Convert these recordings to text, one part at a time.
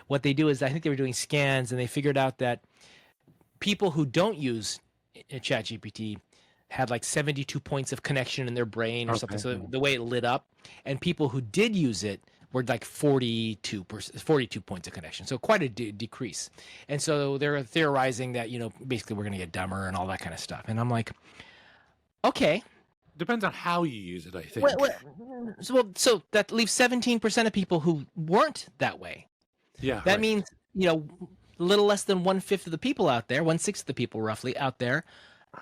what they do is I think they were doing scans and they figured out that people who don't use ChatGPT had like 72 points of connection in their brain or something. Okay. So the way it lit up, and people who did use it were like 42 points of connection. So quite a decrease. And so they're theorizing that, basically we're going to get dumber and all that kind of stuff. And I'm like, okay. Depends on how you use it, I think. So that leaves 17% of people who weren't that way. Yeah. That right. means, a little less than 1/5 of the people out there, 1/6 of the people roughly out there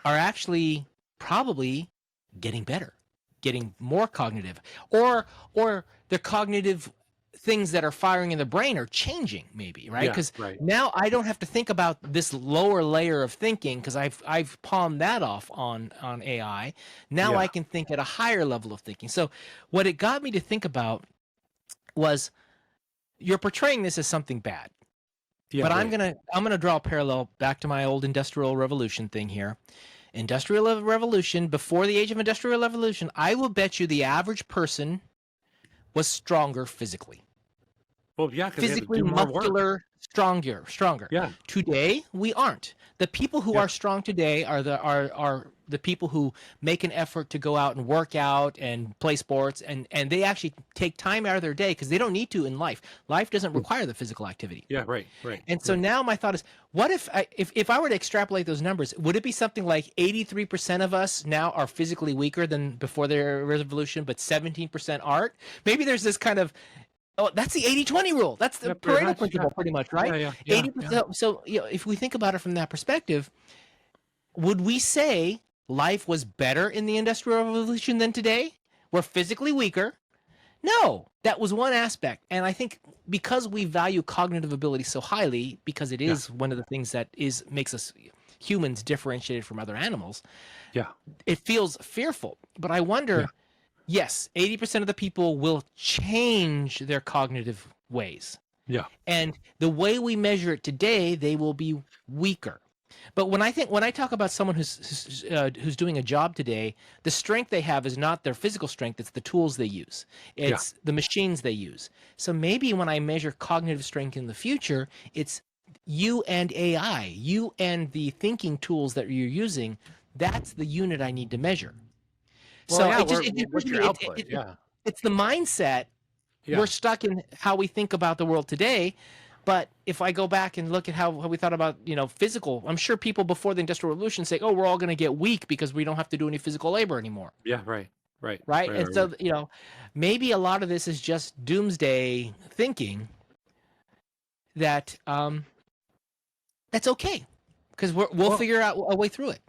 are actually probably getting better, getting more cognitive, or their cognitive things that are firing in the brain are changing, maybe, right? Because now I don't have to think about this lower layer of thinking because I've palmed that off on AI. Now I can think at a higher level of thinking. So what it got me to think about was you're portraying this as something bad. But I'm gonna draw a parallel back to my old Industrial Revolution thing here. Industrial Revolution, before the age of Industrial Revolution, I will bet you the average person was stronger physically. Well, yeah, physically muscular, stronger. Yeah. Today we aren't. The people who are strong today are the people who make an effort to go out and work out and play sports, and they actually take time out of their day because they don't need to in life. Life doesn't require the physical activity. Yeah, right. And so now my thought is, what if I were to extrapolate those numbers, would it be something like 83% of us now are physically weaker than before the revolution, but 17% aren't? Maybe there's this kind of, oh, that's the 80-20 rule. That's the Pareto principle, pretty much, right? 80%. So if we think about it from that perspective, would we say life was better in the Industrial Revolution than today? We're physically weaker. No, that was one aspect. And I think because we value cognitive ability so highly, because it is one of the things that makes us humans differentiated from other animals, it feels fearful. But I wonder, yes, 80% of the people will change their cognitive ways. Yeah. And the way we measure it today, they will be weaker. But when I talk about someone who's doing a job today, the strength they have is not their physical strength; it's the tools they use, it's the machines they use. So maybe when I measure cognitive strength in the future, it's you and AI, you and the thinking tools that you're using. That's the unit I need to measure. Well, so what's your output? It's the mindset. We're stuck in how we think about the world today. But if I go back and look at how we thought about, physical, I'm sure people before the Industrial Revolution say, oh, we're all going to get weak because we don't have to do any physical labor anymore. Yeah, right. And so, maybe a lot of this is just doomsday thinking that that's okay because we'll figure out a way through it.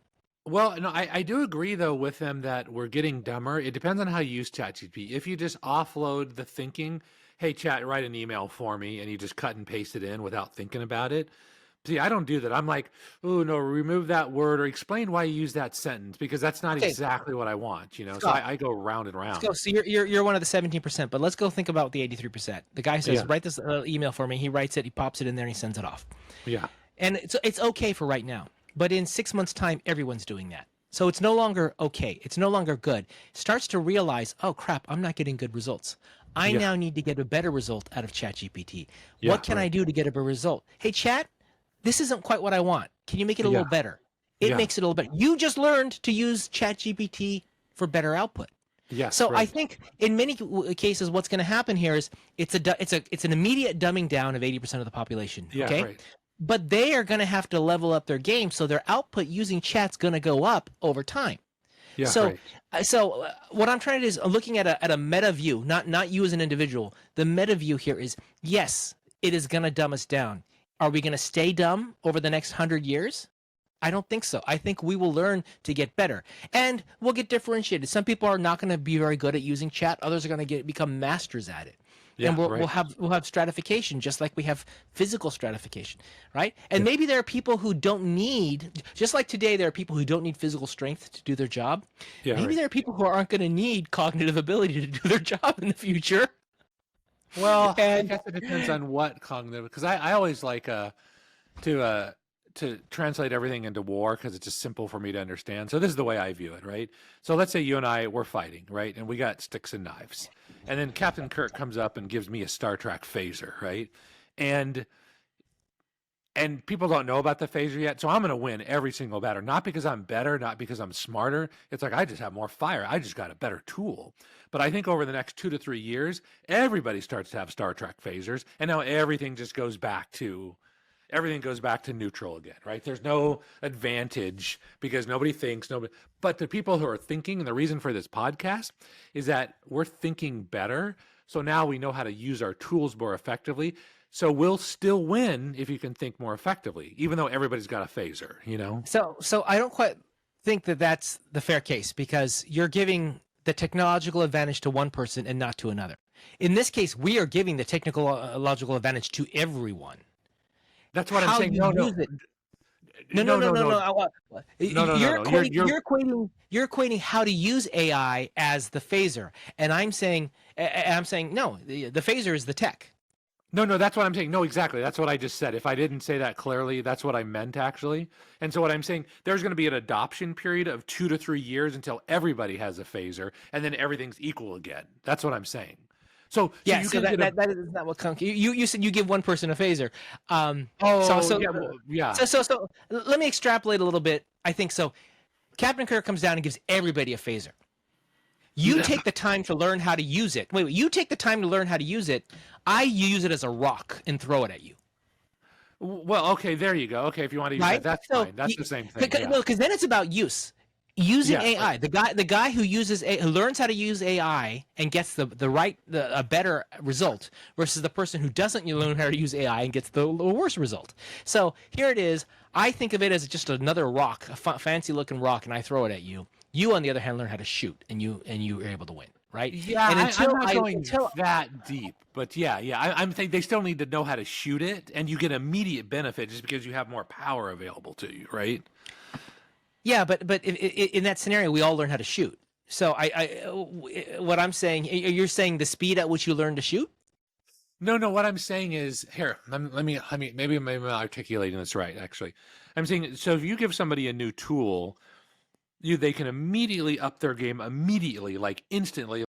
Well, no, I do agree, though, with them that we're getting dumber. It depends on how you use ChatGPT. If you just offload the thinking, hey, chat, write an email for me, and you just cut and paste it in without thinking about it. See, I don't do that. I'm like, oh, no, remove that word or explain why you use that sentence because that's not exactly what I want, Scott, so I go round and round. So you're one of the 17%, but let's go think about the 83%. The guy says, write this email for me. He writes it, he pops it in there, and he sends it off. Yeah. And it's okay for right now. But in 6 months' time, everyone's doing that. So it's no longer okay. It's no longer good. Starts to realize, oh, crap, I'm not getting good results. I now need to get a better result out of ChatGPT. What can I do to get a better result? Hey, Chat, this isn't quite what I want. Can you make it a little better? It makes it a little better. You just learned to use ChatGPT for better output. So I think in many cases, what's going to happen here is it's an immediate dumbing down of 80% of the population. Okay. But they are going to have to level up their game, so their output using chat's going to go up over time. So what I'm trying to do is looking at a meta view, not you as an individual. The meta view here is, yes, it is going to dumb us down. Are we going to stay dumb over the next 100 years? I don't think so. I think we will learn to get better, and we'll get differentiated. Some people are not going to be very good at using chat. Others are going to become masters at it. And we'll have stratification, just like we have physical stratification, right? And maybe there are people who don't need, just like today, there are people who don't need physical strength to do their job. Maybe there are people who aren't going to need cognitive ability to do their job in the future. Well, I guess it depends on what cognitive, because I always like to translate everything into war because it's just simple for me to understand. So this is the way I view it, right? So let's say you and I, we're fighting, right? And we got sticks and knives. And then Captain Kirk comes up and gives me a Star Trek phaser, right? and people don't know about the phaser yet. So I'm going to win every single battle, not because I'm better, not because I'm smarter. It's like, I just have more fire. I just got a better tool. But I think over the next 2 to 3 years, everybody starts to have Star Trek phasers. And now everything goes back to neutral again, right? There's no advantage because nobody thinks, but the people who are thinking, and the reason for this podcast is that we're thinking better. So now we know how to use our tools more effectively. So we'll still win if you can think more effectively, even though everybody's got a phaser, you know? So I don't quite think that that's the fair case, because you're giving the technological advantage to one person and not to another. In this case, we are giving the technological advantage to everyone. That's what I'm How saying. you No, use no, it. No, no, no, no, no, no, no, no. no. You're equating how to use AI as the phaser, and I'm saying no. The phaser is the tech. No, that's what I'm saying. No, exactly. That's what I just said. If I didn't say that clearly, that's what I meant actually. And so what I'm saying, there's going to be an adoption period of 2 to 3 years until everybody has a phaser, and then everything's equal again. That's what I'm saying. So Yeah, you so can get a. that is not what you said you give one person a phaser. So Oh so yeah, well, yeah. so let me extrapolate a little bit. I think so. Captain Kirk comes down and gives everybody a phaser. You take the time to learn how to use it. Wait, you take the time to learn how to use it. I use it as a rock and throw it at you. Well, okay, there you go. Okay, if you want to use that, Right? that's So fine. That's the same thing. no, Yeah. because then it's about use. Using Yeah. AI, the guy who who learns how to use AI and gets a better result, versus the person who doesn't learn how to use AI and gets the worse result. So here it is. I think of it as just another rock, a fancy looking rock, and I throw it at you. You, on the other hand, learn how to shoot, and you are able to win, right? Yeah, And I'm until not going until that deep, but yeah, I'm thinking they still need to know how to shoot it, and you get immediate benefit just because you have more power available to you, right? yeah, but in that scenario, we all learn how to shoot. So what I'm saying, you're saying the speed at which you learn to shoot. No. What I'm saying is, here, maybe I'm articulating this right. Actually, I'm saying, so if you give somebody a new tool, they can immediately up their game immediately, like instantly.